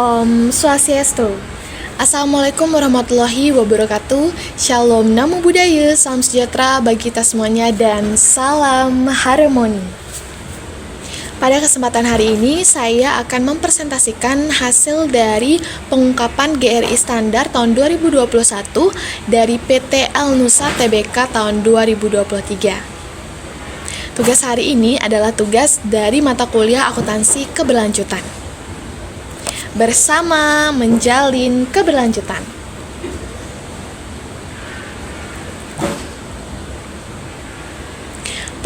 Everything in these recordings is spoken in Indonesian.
Om Swastiastu. Assalamualaikum warahmatullahi wabarakatuh. Shalom, namo buddhaya, salam sejahtera bagi kita semuanya, dan salam harmoni. Pada kesempatan hari ini, saya akan mempresentasikan hasil dari pengungkapan GRI Standar tahun 2021 dari PT Elnusa Tbk tahun 2023. Tugas hari ini adalah tugas dari mata kuliah akuntansi keberlanjutan. Bersama menjalin keberlanjutan.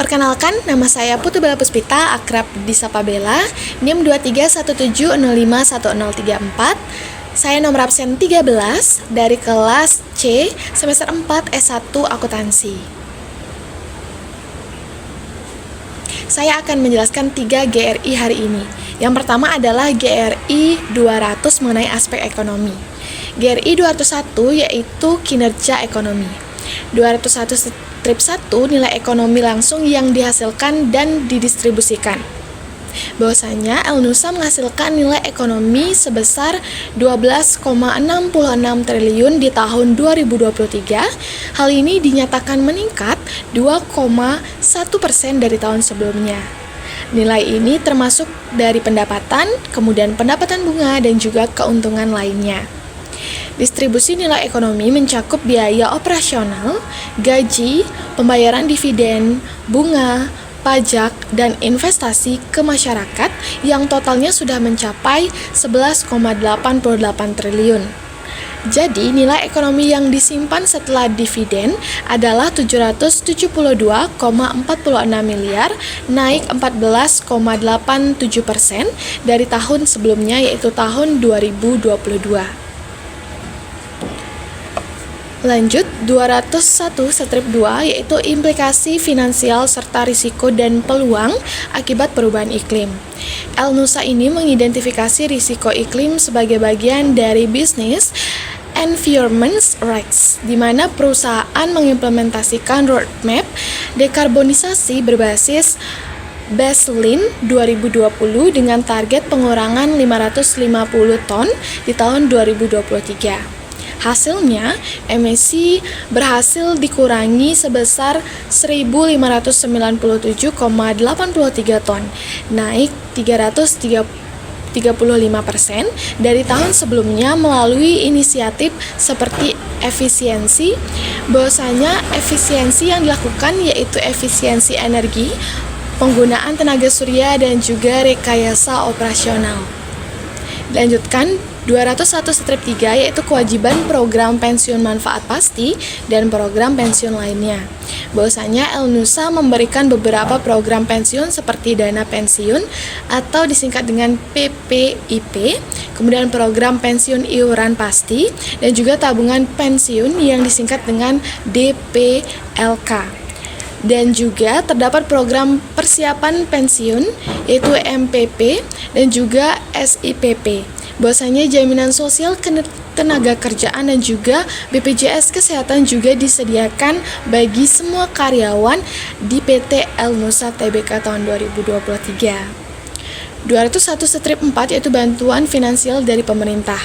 Perkenalkan, nama saya Putu Bella Puspita, akrab disapa Bella, NIM 2317051034. Saya nomor absen 13 dari kelas C semester 4 S1 Akuntansi. Saya akan menjelaskan 3 GRI hari ini. Yang pertama adalah GRI 200 mengenai aspek ekonomi. GRI 201 yaitu kinerja ekonomi. 201/1 nilai ekonomi langsung yang dihasilkan dan didistribusikan. Bahwasanya Elnusa menghasilkan nilai ekonomi sebesar 12,66 triliun di tahun 2023. Hal ini dinyatakan meningkat 2,1% dari tahun sebelumnya. Nilai ini termasuk dari pendapatan, kemudian pendapatan bunga, dan juga keuntungan lainnya. Distribusi nilai ekonomi mencakup biaya operasional, gaji, pembayaran dividen, bunga, pajak, dan investasi ke masyarakat yang totalnya sudah mencapai 11,88 triliun. Jadi, nilai ekonomi yang disimpan setelah dividen adalah 772,46 miliar, naik 14,87% dari tahun sebelumnya, yaitu tahun 2022. Lanjut, 201/2 yaitu implikasi finansial serta risiko dan peluang akibat perubahan iklim. Elnusa ini mengidentifikasi risiko iklim sebagai bagian dari bisnis environment risks, di mana perusahaan mengimplementasikan roadmap dekarbonisasi berbasis baseline 2020 dengan target pengurangan 550 ton di tahun 2023. Hasilnya, emisi berhasil dikurangi sebesar 1.597,83 ton, naik 335% dari tahun sebelumnya melalui inisiatif seperti efisiensi. Bahwasanya efisiensi yang dilakukan yaitu efisiensi energi, penggunaan tenaga surya, dan juga rekayasa operasional. Dilanjutkan, 201/3 yaitu kewajiban program pensiun manfaat pasti dan program pensiun lainnya. Bahwasanya Elnusa memberikan beberapa program pensiun seperti dana pensiun atau disingkat dengan PPIP, kemudian program pensiun iuran pasti, dan juga tabungan pensiun yang disingkat dengan DPLK. Dan juga terdapat program persiapan pensiun yaitu MPP dan juga SIPP. Bahwasanya jaminan sosial tenaga kerjaan dan juga BPJS Kesehatan juga disediakan bagi semua karyawan di PT Elnusa Tbk tahun 2023. 201/4 yaitu bantuan finansial dari pemerintah.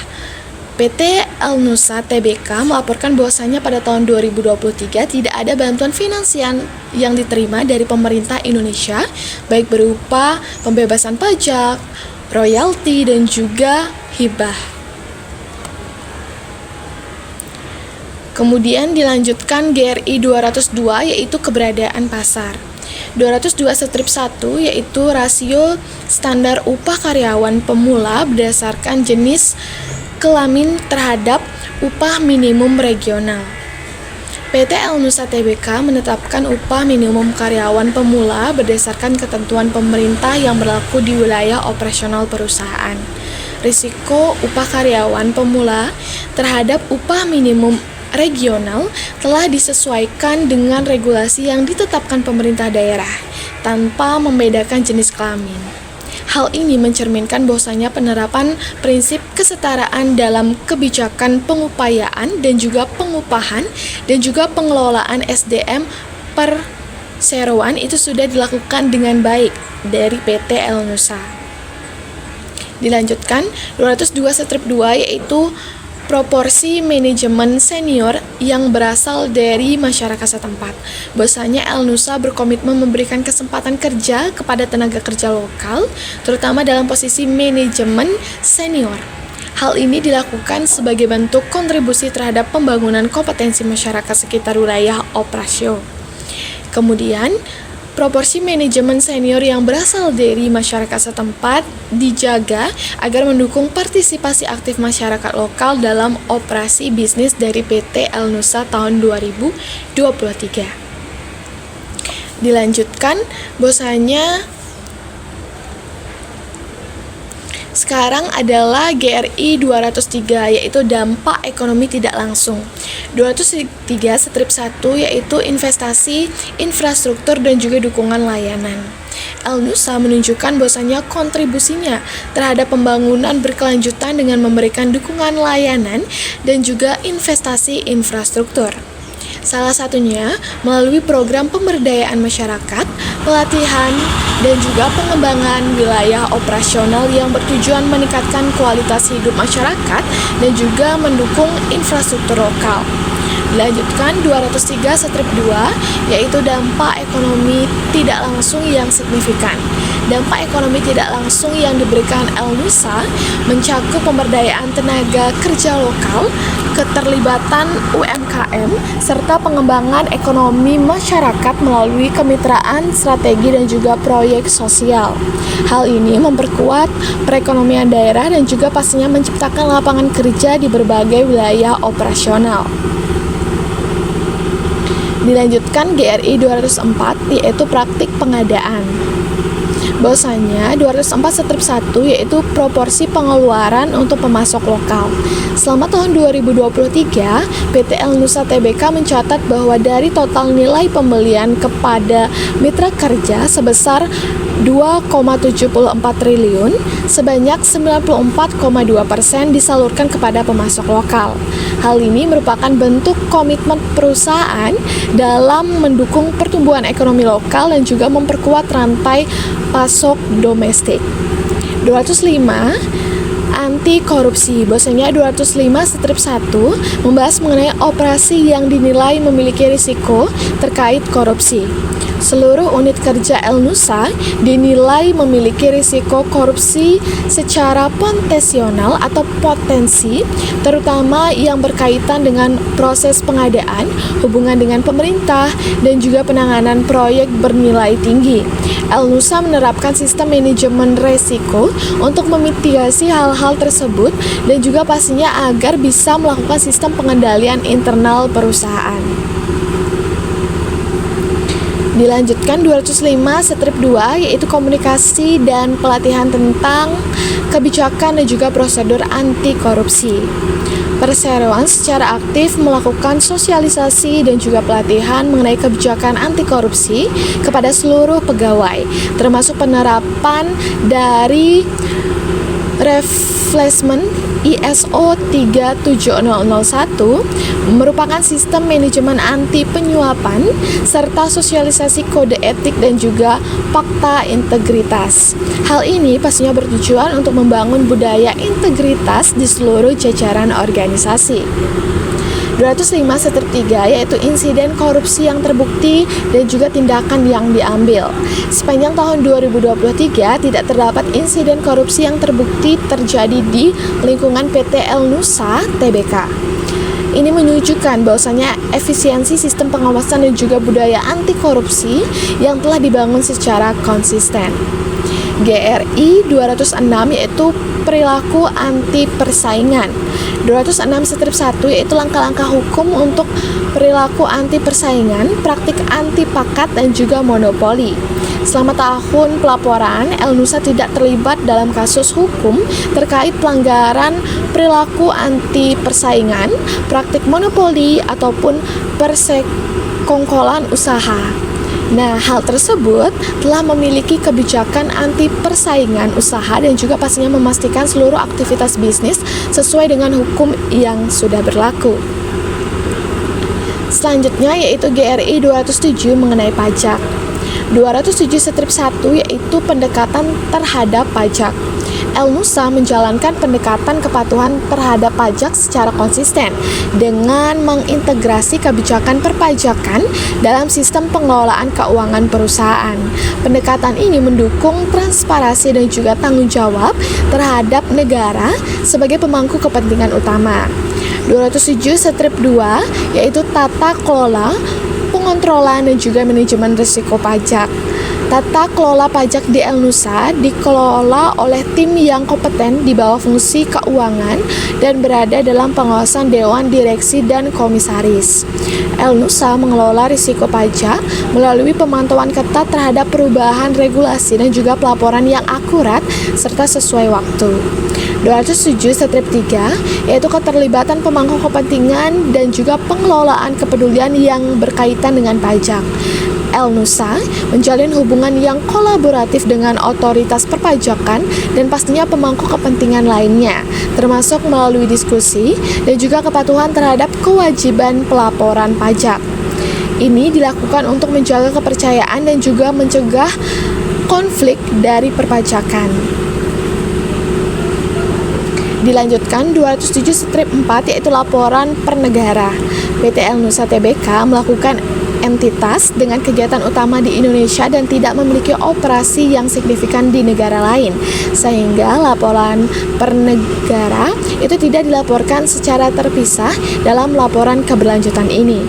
PT Elnusa Tbk melaporkan bahwasanya pada tahun 2023 tidak ada bantuan finansial yang diterima dari pemerintah Indonesia, baik berupa pembebasan pajak, royalti, dan juga hibah. Kemudian dilanjutkan GRI 202 yaitu keberadaan pasar. 202/1 yaitu rasio standar upah karyawan pemula berdasarkan jenis kelamin terhadap upah minimum regional. PT Elnusa Tbk menetapkan upah minimum karyawan pemula berdasarkan ketentuan pemerintah yang berlaku di wilayah operasional perusahaan. Risiko upah karyawan pemula terhadap upah minimum regional telah disesuaikan dengan regulasi yang ditetapkan pemerintah daerah tanpa membedakan jenis kelamin. Hal ini mencerminkan bahwasanya penerapan prinsip kesetaraan dalam kebijakan pengupayaan dan juga pengupahan dan juga pengelolaan SDM perseroan itu sudah dilakukan dengan baik dari PT Elnusa. Dilanjutkan 202 strip 2 yaitu proporsi manajemen senior yang berasal dari masyarakat setempat. Bahwasanya El-Nusa berkomitmen memberikan kesempatan kerja kepada tenaga kerja lokal, terutama dalam posisi manajemen senior. Hal ini dilakukan sebagai bentuk kontribusi terhadap pembangunan kompetensi masyarakat sekitar wilayah operasio. Kemudian, proporsi manajemen senior yang berasal dari masyarakat setempat dijaga agar mendukung partisipasi aktif masyarakat lokal dalam operasi bisnis dari PT El-Nusa tahun 2023. Dilanjutkan, bahwasanya sekarang adalah GRI 203 yaitu dampak ekonomi tidak langsung. 203 strip 1 yaitu investasi, infrastruktur dan juga dukungan layanan. El-Nusa menunjukkan bahwasanya kontribusinya terhadap pembangunan berkelanjutan dengan memberikan dukungan layanan dan juga investasi infrastruktur. Salah satunya melalui program pemberdayaan masyarakat, pelatihan, dan juga pengembangan wilayah operasional yang bertujuan meningkatkan kualitas hidup masyarakat dan juga mendukung infrastruktur lokal. Dilanjutkan 203 strip 2 yaitu dampak ekonomi tidak langsung yang signifikan. Dampak ekonomi tidak langsung yang diberikan El-Nusa mencakup pemberdayaan tenaga kerja lokal, keterlibatan UMKM, serta pengembangan ekonomi masyarakat melalui kemitraan, strategi dan juga proyek sosial. Hal ini memperkuat perekonomian daerah dan juga pastinya menciptakan lapangan kerja di berbagai wilayah operasional. Dilanjutkan GRI 204 yaitu praktik pengadaan. Bahwasanya 204 strip 1 yaitu proporsi pengeluaran untuk pemasok lokal. Selama tahun 2023, PT El-Nusa Tbk mencatat bahwa dari total nilai pembelian kepada mitra kerja sebesar 2,74 triliun, sebanyak 94,2% disalurkan kepada pemasok lokal. Hal ini merupakan bentuk komitmen perusahaan dalam mendukung pertumbuhan ekonomi lokal dan juga memperkuat rantai pasok domestik. 205 anti korupsi. Bahwasanya 205 strip 1 membahas mengenai operasi yang dinilai memiliki risiko terkait korupsi. Seluruh unit kerja El-Nusa dinilai memiliki risiko korupsi secara potensial atau potensi, terutama yang berkaitan dengan proses pengadaan, hubungan dengan pemerintah, dan juga penanganan proyek bernilai tinggi. El-Nusa menerapkan sistem manajemen risiko untuk memitigasi hal-hal tersebut dan juga pastinya agar bisa melakukan sistem pengendalian internal perusahaan. Dilanjutkan 205 strip 2 yaitu komunikasi dan pelatihan tentang kebijakan dan juga prosedur anti korupsi. Perseroan secara aktif melakukan sosialisasi dan juga pelatihan mengenai kebijakan anti korupsi kepada seluruh pegawai, termasuk penerapan dari Refreshment ISO 37001 merupakan sistem manajemen anti penyuapan serta sosialisasi kode etik dan juga fakta integritas. Hal ini pastinya bertujuan untuk membangun budaya integritas di seluruh jajaran organisasi. 205 strip 3 yaitu insiden korupsi yang terbukti dan juga tindakan yang diambil. Sepanjang tahun 2023 tidak terdapat insiden korupsi yang terbukti terjadi di lingkungan PT El-Nusa Tbk. Ini menunjukkan bahwasanya efisiensi sistem pengawasan dan juga budaya anti korupsi yang telah dibangun secara konsisten. GRI 206 yaitu perilaku anti persaingan. 206 strip 1 yaitu langkah-langkah hukum untuk perilaku anti persaingan, praktik anti pakat dan juga monopoli. Selama tahun pelaporan, El-Nusa tidak terlibat dalam kasus hukum terkait pelanggaran perilaku anti persaingan, praktik monopoli ataupun persekongkolan usaha. Nah, hal tersebut telah memiliki kebijakan anti persaingan usaha dan juga pastinya memastikan seluruh aktivitas bisnis sesuai dengan hukum yang sudah berlaku. Selanjutnya yaitu GRI 207 mengenai pajak. 207 strip 1 yaitu pendekatan terhadap pajak. El-Nusa menjalankan pendekatan kepatuhan terhadap pajak secara konsisten dengan mengintegrasi kebijakan perpajakan dalam sistem pengelolaan keuangan perusahaan. Pendekatan ini mendukung transparansi dan juga tanggung jawab terhadap negara sebagai pemangku kepentingan utama. 207/2 yaitu tata kelola, pengontrolan dan juga manajemen risiko pajak. Tata kelola pajak di El-Nusa dikelola oleh tim yang kompeten di bawah fungsi keuangan dan berada dalam pengawasan Dewan Direksi dan Komisaris. El-Nusa mengelola risiko pajak melalui pemantauan ketat terhadap perubahan regulasi dan juga pelaporan yang akurat serta sesuai waktu. 207/3 yaitu keterlibatan pemangku kepentingan dan juga pengelolaan kepedulian yang berkaitan dengan pajak. El-Nusa menjalin hubungan yang kolaboratif dengan otoritas perpajakan dan pastinya pemangku kepentingan lainnya, termasuk melalui diskusi dan juga kepatuhan terhadap kewajiban pelaporan pajak. Ini dilakukan untuk menjaga kepercayaan dan juga mencegah konflik dari perpajakan. Dilanjutkan 207/4 yaitu laporan per negara. PT El-Nusa Tbk melakukan entitas dengan kegiatan utama di Indonesia dan tidak memiliki operasi yang signifikan di negara lain, sehingga laporan per negara itu tidak dilaporkan secara terpisah dalam laporan keberlanjutan ini.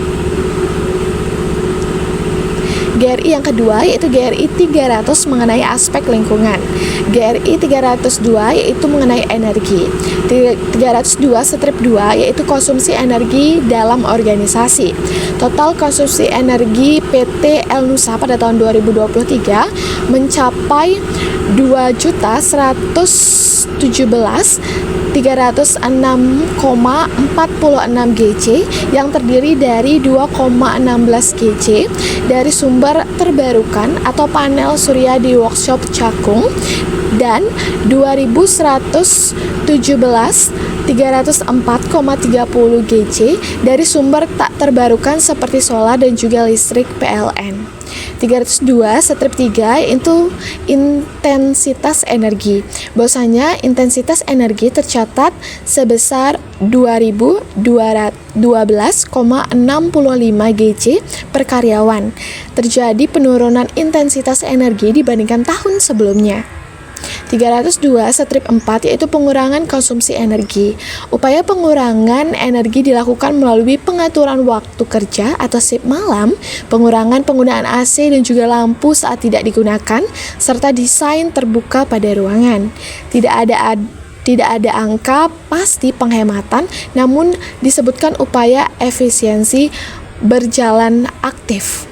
GRI yang kedua yaitu GRI 300 mengenai aspek lingkungan. GRI 302 yaitu mengenai energi. 302/2 yaitu konsumsi energi dalam organisasi. Total konsumsi energi PT El-Nusa pada tahun 2023 mencapai 2.117.306,46 GJ yang terdiri dari 2,16 GJ dari sumber terbarukan atau panel surya di workshop Cakung dan 2.117.304,30 GJ dari sumber tak terbarukan seperti solar dan juga listrik PLN. 302/3 itu intensitas energi. Bahwasanya intensitas energi tercatat sebesar 2.212,65 GJ per karyawan. Terjadi penurunan intensitas energi dibandingkan tahun sebelumnya. 302/4 yaitu pengurangan konsumsi energi. Upaya pengurangan energi dilakukan melalui pengaturan waktu kerja atau shift malam, pengurangan penggunaan AC dan juga lampu saat tidak digunakan, serta desain terbuka pada ruangan. Tidak ada angka pasti penghematan, namun disebutkan upaya efisiensi berjalan aktif.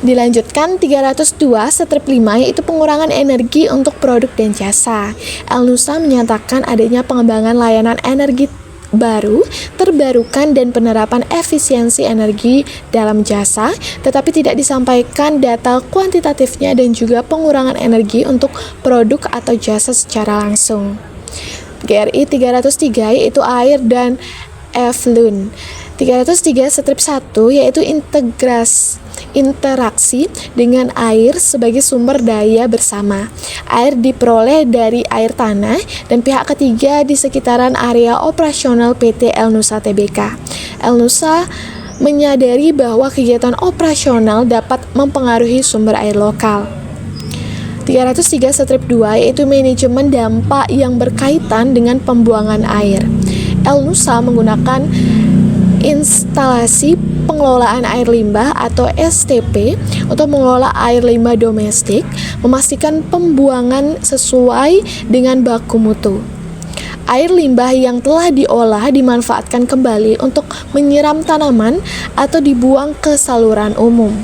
Dilanjutkan 302/5 yaitu pengurangan energi untuk produk dan jasa. El-Nusa menyatakan adanya pengembangan layanan energi baru, terbarukan dan penerapan efisiensi energi dalam jasa, tetapi tidak disampaikan data kuantitatifnya dan juga pengurangan energi untuk produk atau jasa secara langsung. GRI 303 yaitu air dan effluent. 303/1 yaitu interaksi dengan air sebagai sumber daya bersama. Air diperoleh dari air tanah dan pihak ketiga di sekitaran area operasional PT El-Nusa Tbk. El-Nusa menyadari bahwa kegiatan operasional dapat mempengaruhi sumber air lokal. 303/2 yaitu manajemen dampak yang berkaitan dengan pembuangan air. El-Nusa menggunakan instalasi pengelolaan air limbah atau STP untuk mengelola air limbah domestik, memastikan pembuangan sesuai dengan baku mutu. Air limbah yang telah diolah dimanfaatkan kembali untuk menyiram tanaman atau dibuang ke saluran umum.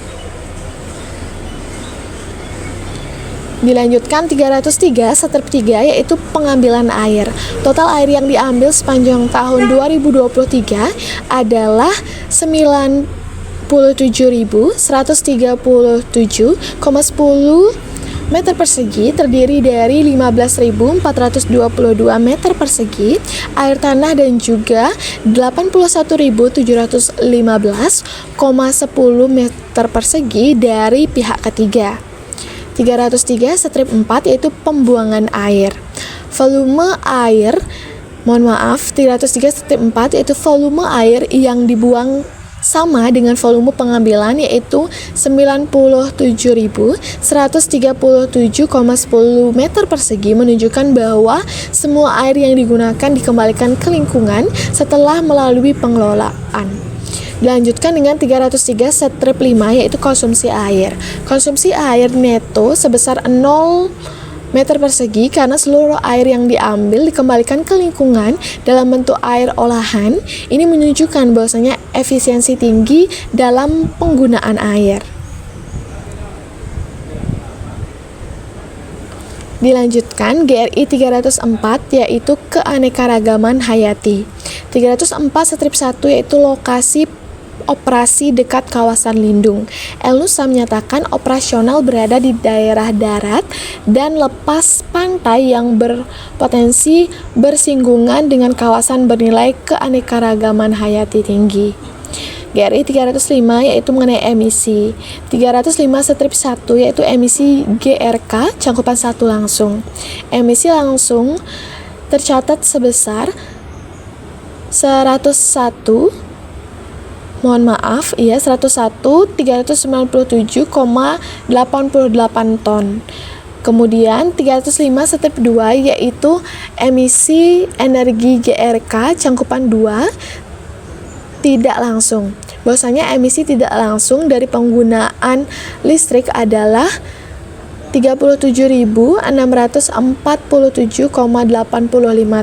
Dilanjutkan 303/3 yaitu pengambilan air. Total air yang diambil sepanjang tahun 2023 adalah 97.137,10 meter persegi, terdiri dari 15.422 meter persegi air tanah dan juga 81.715,10 meter persegi dari pihak ketiga. 303 strip 4 yaitu pembuangan air. Volume air, 303 strip 4 yaitu volume air yang dibuang sama dengan volume pengambilan yaitu 97.137,10 meter persegi, menunjukkan bahwa semua air yang digunakan dikembalikan ke lingkungan setelah melalui pengelolaan. Dilanjutkan dengan 303 strip 5 yaitu konsumsi air. Konsumsi air neto sebesar 0 meter persegi karena seluruh air yang diambil dikembalikan ke lingkungan dalam bentuk air olahan. Ini menunjukkan bahwasanya efisiensi tinggi dalam penggunaan air. Dilanjutkan GRI 304 yaitu keanekaragaman hayati. 304 strip 1 yaitu lokasi operasi dekat kawasan lindung. El-Nusa menyatakan operasional berada di daerah darat dan lepas pantai yang berpotensi bersinggungan dengan kawasan bernilai keanekaragaman hayati tinggi. GRI 305 yaitu mengenai emisi. 305 strip 1 yaitu emisi GRK cakupan 1 langsung. Emisi langsung tercatat sebesar 101.397,88 ton. Kemudian 305 strip 2 yaitu emisi energi GRK cakupan 2 tidak langsung. Bahwasanya emisi tidak langsung dari penggunaan listrik adalah 37.647,85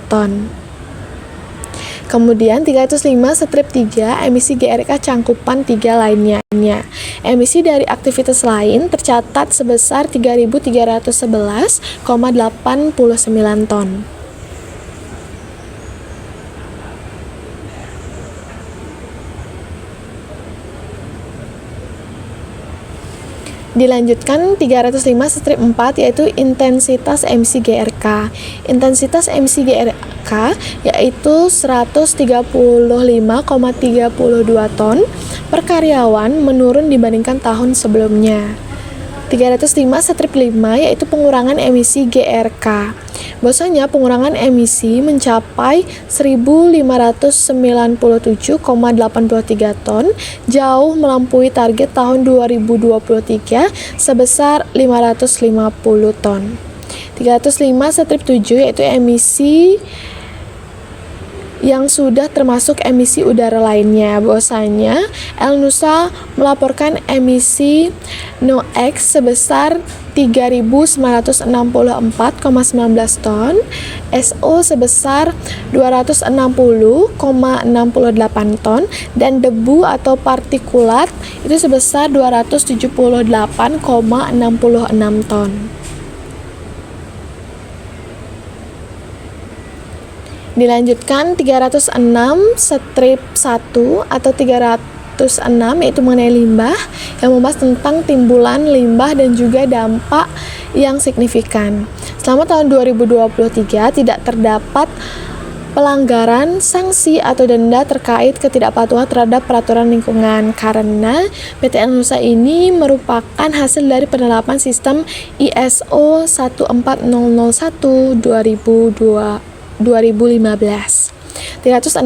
ton. Kemudian 305 strip 3 emisi GRK cakupan 3 lainnya. Emisi dari aktivitas lain tercatat sebesar 3.311,89 ton. Dilanjutkan 305 strip 4 yaitu intensitas emisi GRK. Intensitas emisi GRK yaitu 135,32 ton per karyawan menurun dibandingkan tahun sebelumnya. 305 strip 5 yaitu pengurangan emisi GRK. Bahwasanya pengurangan emisi mencapai 1.597,83 ton, jauh melampaui target tahun 2023 sebesar 550 ton. 305 strip 7 yaitu emisi yang sudah termasuk emisi udara lainnya. Bahwasanya El-Nusa melaporkan emisi NOx sebesar 3.964,19 ton, SO sebesar 260,68 ton, dan debu atau partikulat itu sebesar 278,66 ton. Dilanjutkan 306 strip 1 atau 306 yaitu mengenai limbah yang membahas tentang timbulan limbah dan juga dampak yang signifikan. Selama tahun 2023 tidak terdapat pelanggaran, sanksi atau denda terkait ketidakpatuhan terhadap peraturan lingkungan karena PT El-Nusa ini merupakan hasil dari penerapan sistem ISO 14001 2015. 306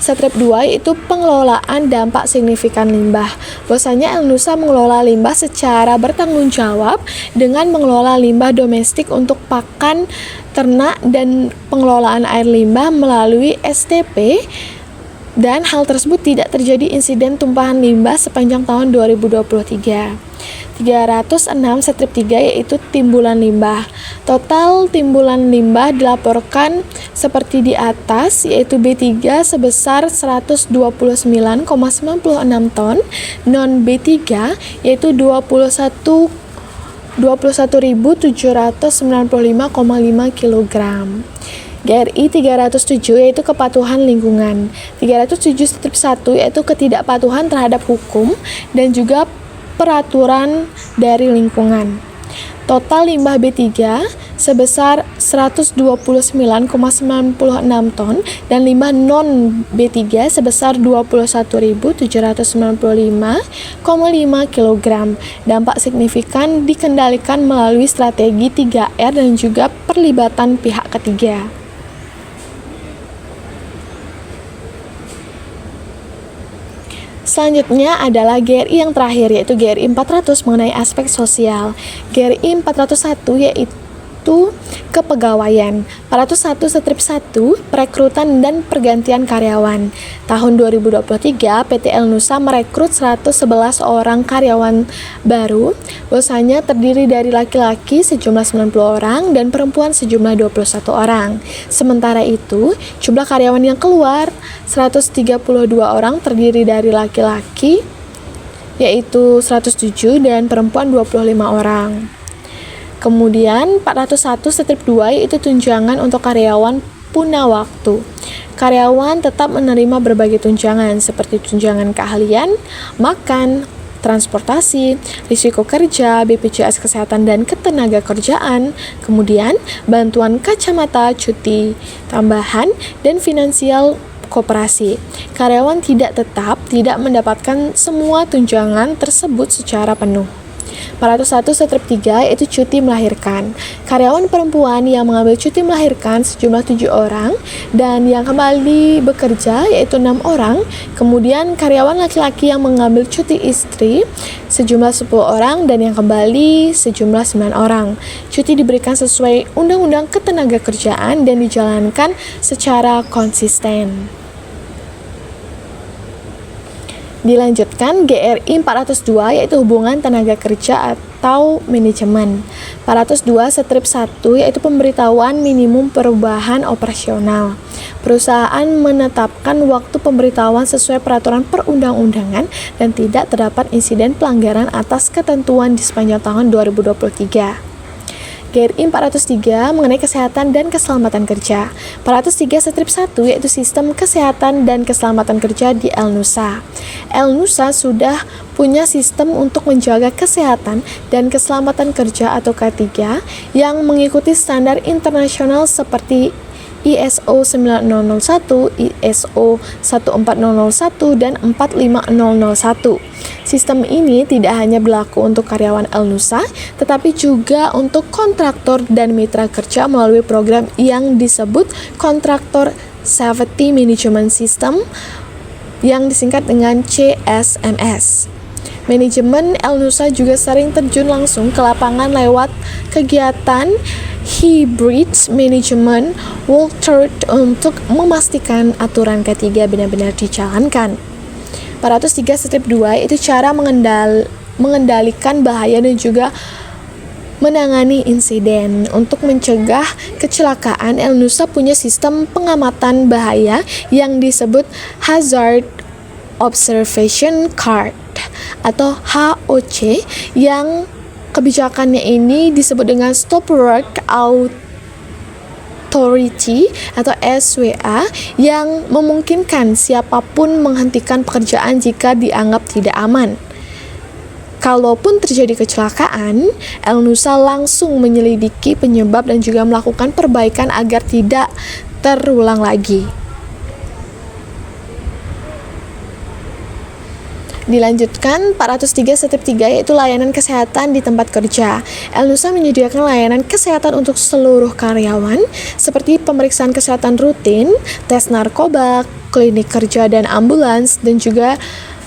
strip 2 yaitu pengelolaan dampak signifikan limbah. Bahwasanya El-Nusa mengelola limbah secara bertanggung jawab dengan mengelola limbah domestik untuk pakan ternak dan pengelolaan air limbah melalui STP, dan hal tersebut tidak terjadi insiden tumpahan limbah sepanjang tahun 2023. 306 strip 3 yaitu timbulan limbah. Total timbulan limbah dilaporkan seperti di atas, yaitu B3 sebesar 129,96 ton, non B3 yaitu 21.795,5 kg. GRI 307 yaitu kepatuhan lingkungan. 307 strip 1 yaitu ketidakpatuhan terhadap hukum dan juga peraturan dari lingkungan. Total limbah B3 sebesar 129,96 ton dan limbah non B3 sebesar 21.795,5 kg. Dampak signifikan dikendalikan melalui strategi 3R dan juga perlibatan pihak ketiga. Selanjutnya adalah GRI yang terakhir, yaitu GRI 400 mengenai aspek sosial. GRI 401 yaitu kepegawaian. 401 strip 1 perekrutan dan pergantian karyawan. Tahun 2023 PT El Nusa merekrut 111 orang karyawan baru. Bahwasanya terdiri dari laki-laki sejumlah 90 orang dan perempuan sejumlah 21 orang. Sementara itu, jumlah karyawan yang keluar 132 orang terdiri dari laki-laki yaitu 107 dan perempuan 25 orang. Kemudian 401 strip 2 yaitu tunjangan untuk karyawan punah waktu. Karyawan tetap menerima berbagai tunjangan seperti tunjangan keahlian, makan, transportasi, risiko kerja, BPJS Kesehatan dan Ketenaga Kerjaan, kemudian bantuan kacamata, cuti tambahan, dan finansial koperasi. Karyawan tidak tetap tidak mendapatkan semua tunjangan tersebut secara penuh. 401 strip 3 yaitu cuti melahirkan. Karyawan perempuan yang mengambil cuti melahirkan sejumlah 7 orang dan yang kembali bekerja yaitu 6 orang. Kemudian karyawan laki-laki yang mengambil cuti istri sejumlah 10 orang dan yang kembali sejumlah 9 orang. Cuti diberikan sesuai Undang-Undang Ketenagakerjaan dan dijalankan secara konsisten. Dilanjutkan GRI 402 yaitu hubungan tenaga kerja atau manajemen. 402 strip 1 yaitu pemberitahuan minimum perubahan operasional. Perusahaan menetapkan waktu pemberitahuan sesuai peraturan perundang-undangan dan tidak terdapat insiden pelanggaran atas ketentuan di sepanjang tahun 2023. GRI 403 mengenai kesehatan dan keselamatan kerja. 403 strip 1 yaitu sistem kesehatan dan keselamatan kerja di El Nusa. El Nusa sudah punya sistem untuk menjaga kesehatan dan keselamatan kerja atau K3 yang mengikuti standar internasional seperti ISO 9001, ISO 14001, dan 45001. Sistem ini tidak hanya berlaku untuk karyawan El Nusa, tetapi juga untuk kontraktor dan mitra kerja melalui program yang disebut Contractor Safety Management System yang disingkat dengan CSMS. Manajemen El Nusa juga sering terjun langsung ke lapangan lewat kegiatan hybrid management walkthrough untuk memastikan aturan K3 benar-benar dijalankan. 403 strip 2 itu cara mengendalikan bahaya dan juga menangani insiden. Untuk mencegah kecelakaan, El Nusa punya sistem pengamatan bahaya yang disebut Hazard Observation Card atau HOC yang kebijakannya ini disebut dengan Stop Work Authority atau SWA yang memungkinkan siapapun menghentikan pekerjaan jika dianggap tidak aman. Kalaupun terjadi kecelakaan, El Nusa langsung menyelidiki penyebab dan juga melakukan perbaikan agar tidak terulang lagi. Dilanjutkan 403 strip 3 yaitu layanan kesehatan di tempat kerja. El Nusa menyediakan layanan kesehatan untuk seluruh karyawan seperti pemeriksaan kesehatan rutin, tes narkoba, klinik kerja dan ambulans, dan juga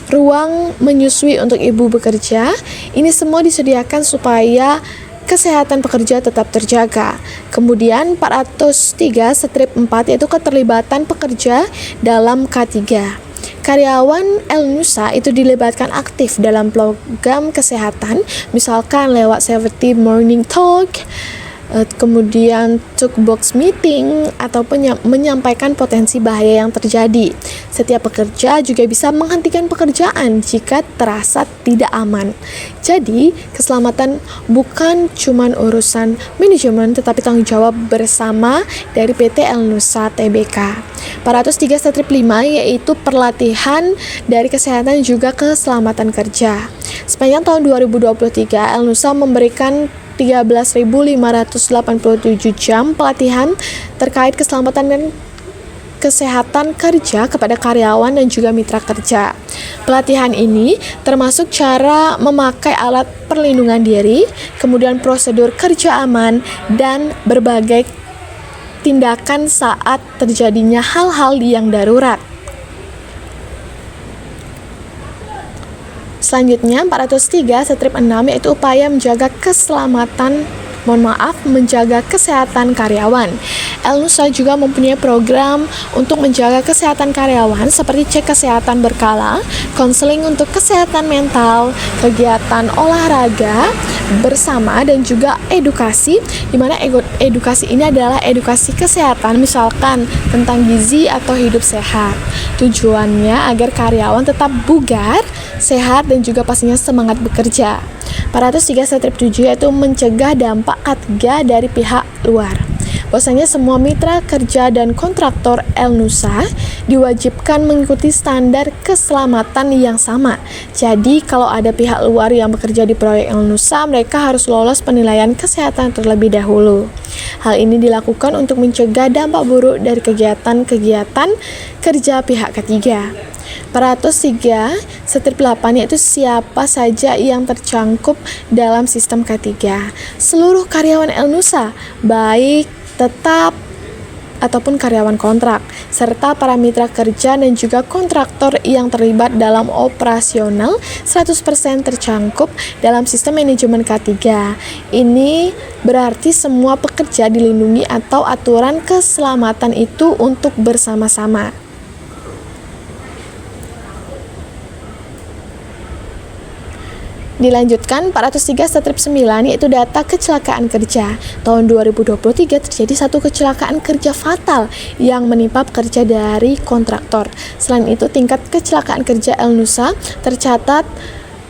ruang menyusui untuk ibu bekerja. Ini semua disediakan supaya kesehatan pekerja tetap terjaga. Kemudian 403 strip 4 yaitu keterlibatan pekerja dalam K3. Karyawan El Nusa itu dilibatkan aktif dalam program kesehatan, misalkan lewat Safety Morning Talk, kemudian talkbox meeting, ataupun menyampaikan potensi bahaya yang terjadi. Setiap pekerja juga bisa menghentikan pekerjaan jika terasa tidak aman. Jadi, keselamatan bukan cuma urusan manajemen, tetapi tanggung jawab bersama dari PT El Nusa Tbk. 403 strip 5 yaitu perlatihan dari kesehatan juga keselamatan kerja. Sepanjang tahun 2023, El Nusa memberikan 13.587 jam pelatihan terkait keselamatan dan kesehatan kerja kepada karyawan dan juga mitra kerja. Pelatihan ini termasuk cara memakai alat perlindungan diri, kemudian prosedur kerja aman, dan berbagai tindakan saat terjadinya hal-hal yang darurat. Selanjutnya 403 strip 6 yaitu upaya menjaga menjaga kesehatan karyawan. El-Nusa juga mempunyai program untuk menjaga kesehatan karyawan seperti cek kesehatan berkala, konseling untuk kesehatan mental, kegiatan olahraga bersama, dan juga edukasi, di mana edukasi ini adalah edukasi kesehatan, misalkan tentang gizi atau hidup sehat. Tujuannya agar karyawan tetap bugar, sehat, dan juga pastinya semangat bekerja. 403 strip 7 yaitu mencegah dampak K3 dari pihak luar. Bahwasanya semua mitra kerja dan kontraktor El-Nusa diwajibkan mengikuti standar keselamatan yang sama. Jadi kalau ada pihak luar yang bekerja di proyek El-Nusa, mereka harus lolos penilaian kesehatan terlebih dahulu. Hal ini dilakukan untuk mencegah dampak buruk dari kegiatan-kegiatan kerja pihak ketiga. 403 strip 8 yaitu siapa saja yang tercangkup dalam sistem K3. Seluruh karyawan El-Nusa, baik tetap ataupun karyawan kontrak, serta para mitra kerja dan juga kontraktor yang terlibat dalam operasional 100% tercangkup dalam sistem manajemen K3. Ini berarti semua pekerja dilindungi atau aturan keselamatan itu untuk bersama-sama. Dilanjutkan 403 strip 9 yaitu data kecelakaan kerja. Tahun 2023 terjadi satu kecelakaan kerja fatal yang menimpa pekerja dari kontraktor. Selain itu, tingkat kecelakaan kerja El-Nusa tercatat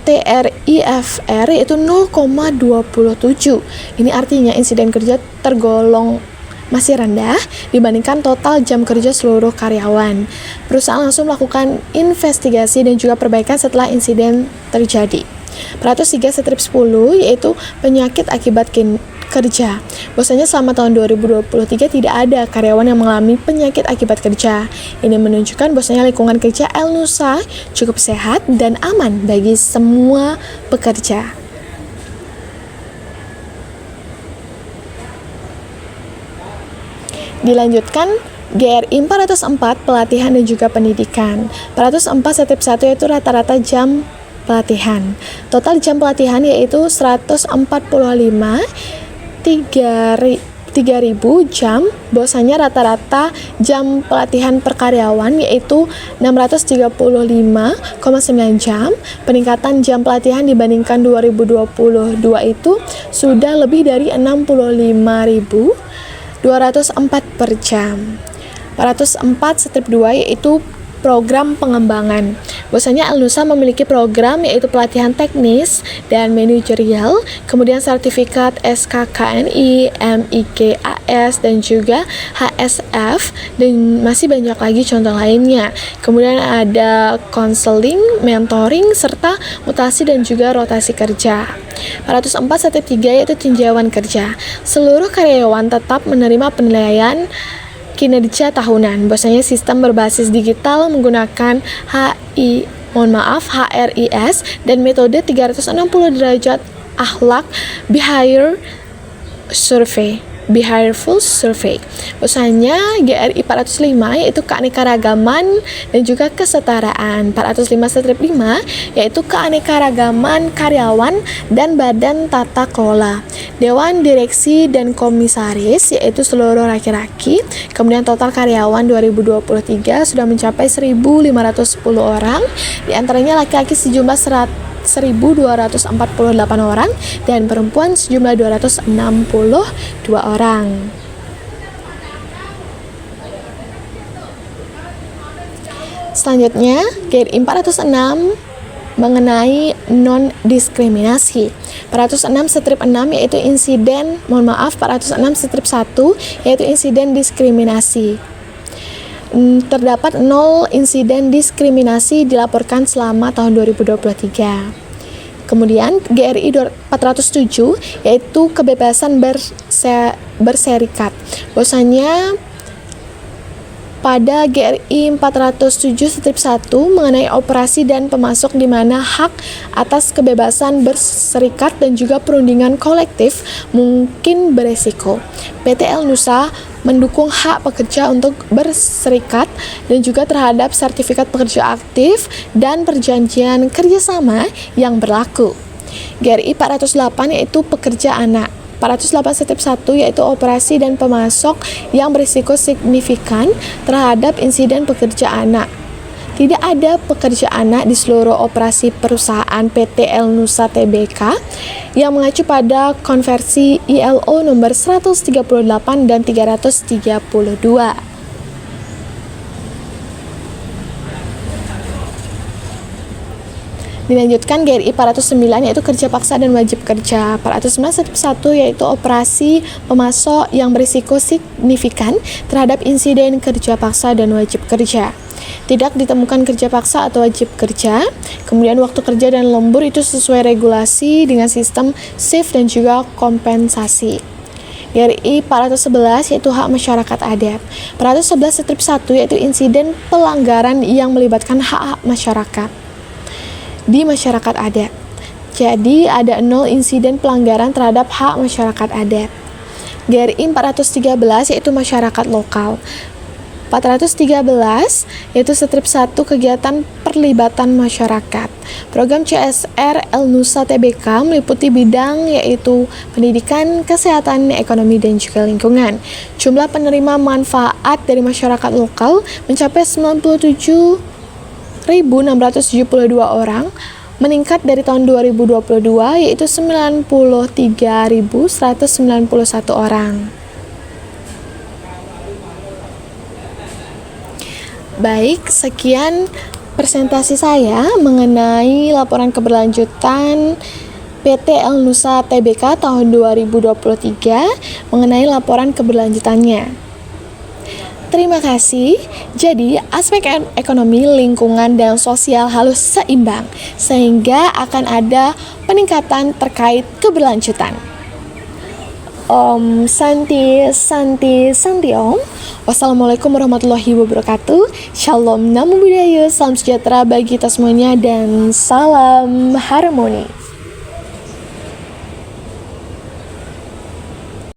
TRIFR yaitu 0,27. Ini artinya insiden kerja tergolong masih rendah dibandingkan total jam kerja seluruh karyawan. Perusahaan langsung melakukan investigasi dan juga perbaikan setelah insiden terjadi. 403 strip 10 yaitu penyakit akibat kerja. Bahwasanya selama tahun 2023 tidak ada karyawan yang mengalami penyakit akibat kerja. Ini menunjukkan bahwasanya lingkungan kerja El-Nusa cukup sehat dan aman bagi semua pekerja. Dilanjutkan GRI 404 pelatihan dan juga pendidikan. 404 strip 1 yaitu rata-rata jam pelatihan. Total jam pelatihan yaitu 3.000 jam. Bahwasanya rata-rata jam pelatihan per karyawan yaitu 635,9 jam. Peningkatan jam pelatihan dibandingkan 2022 itu sudah lebih dari 65.204 per jam. 404 strip 2 yaitu program pengembangan. Bahwasanya El-Nusa memiliki program yaitu pelatihan teknis dan manajerial, kemudian sertifikat SKKNI, MIKAS, dan juga HSF, dan masih banyak lagi contoh lainnya. Kemudian ada konseling, mentoring, serta mutasi dan juga rotasi kerja. 404 strip 3 yaitu tinjauan kerja. Seluruh karyawan tetap menerima penilaian kinerja tahunan. Bahwasanya sistem berbasis digital menggunakan HRIS dan metode 360 derajat akhlak behaviorful survey. Bahwasanya GRI 405 yaitu keanekaragaman dan juga kesetaraan. 405 strip 5 yaitu keanekaragaman karyawan dan badan tata kelola. Dewan direksi dan komisaris yaitu seluruh laki-laki. Kemudian total karyawan 2023 sudah mencapai 1.510 orang. Di antaranya laki-laki sejumlah 1.248 orang dan perempuan sejumlah 262 orang. Selanjutnya, GRI 406 mengenai non-diskriminasi. 406 strip 6 yaitu 406 strip 1 yaitu insiden diskriminasi. Terdapat 0 insiden diskriminasi dilaporkan selama tahun 2023. Kemudian GRI 407 yaitu kebebasan berserikat. Bahwasanya pada GRI 407/1 mengenai operasi dan pemasok di mana hak atas kebebasan berserikat dan juga perundingan kolektif mungkin beresiko. PTL Nusa mendukung hak pekerja untuk berserikat dan juga terhadap sertifikat pekerja aktif dan perjanjian kerjasama yang berlaku. GRI 408 yaitu pekerja anak. 408/1 yaitu operasi dan pemasok yang berisiko signifikan terhadap insiden pekerja anak. Tidak ada pekerja anak di seluruh operasi perusahaan PTL Nusa Tbk yang mengacu pada konversi ILO nomor 138 dan 332. Dilanjutkan GRI 409 yaitu kerja paksa dan wajib kerja. 409/1 yaitu operasi pemasok yang berisiko signifikan terhadap insiden kerja paksa dan wajib kerja. Tidak ditemukan kerja paksa atau wajib kerja. Kemudian waktu kerja dan lembur itu sesuai regulasi dengan sistem shift dan juga kompensasi. GRI 411 yaitu hak masyarakat adat. 411/1 yaitu insiden pelanggaran yang melibatkan hak masyarakat di masyarakat adat. Jadi ada 0 insiden pelanggaran terhadap hak masyarakat adat. GRI 413 yaitu masyarakat lokal. 413 yaitu /1 kegiatan perlibatan masyarakat. Program CSR Nusa Tbk meliputi bidang yaitu pendidikan, kesehatan, ekonomi, dan juga lingkungan. Jumlah penerima manfaat dari masyarakat lokal mencapai 97.672 orang, meningkat dari tahun 2022 yaitu 93.191 orang. Baik, sekian presentasi saya mengenai laporan keberlanjutan PTL Nusa Tbk tahun 2023 mengenai laporan keberlanjutannya. Terima kasih. Jadi, aspek ekonomi, lingkungan, dan sosial harus seimbang, sehingga akan ada peningkatan terkait keberlanjutan. Om Santi Santi Santi Om. Wassalamualaikum warahmatullahi wabarakatuh. Shalom, namo buddhaya, salam sejahtera bagi kita semuanya, dan salam harmoni.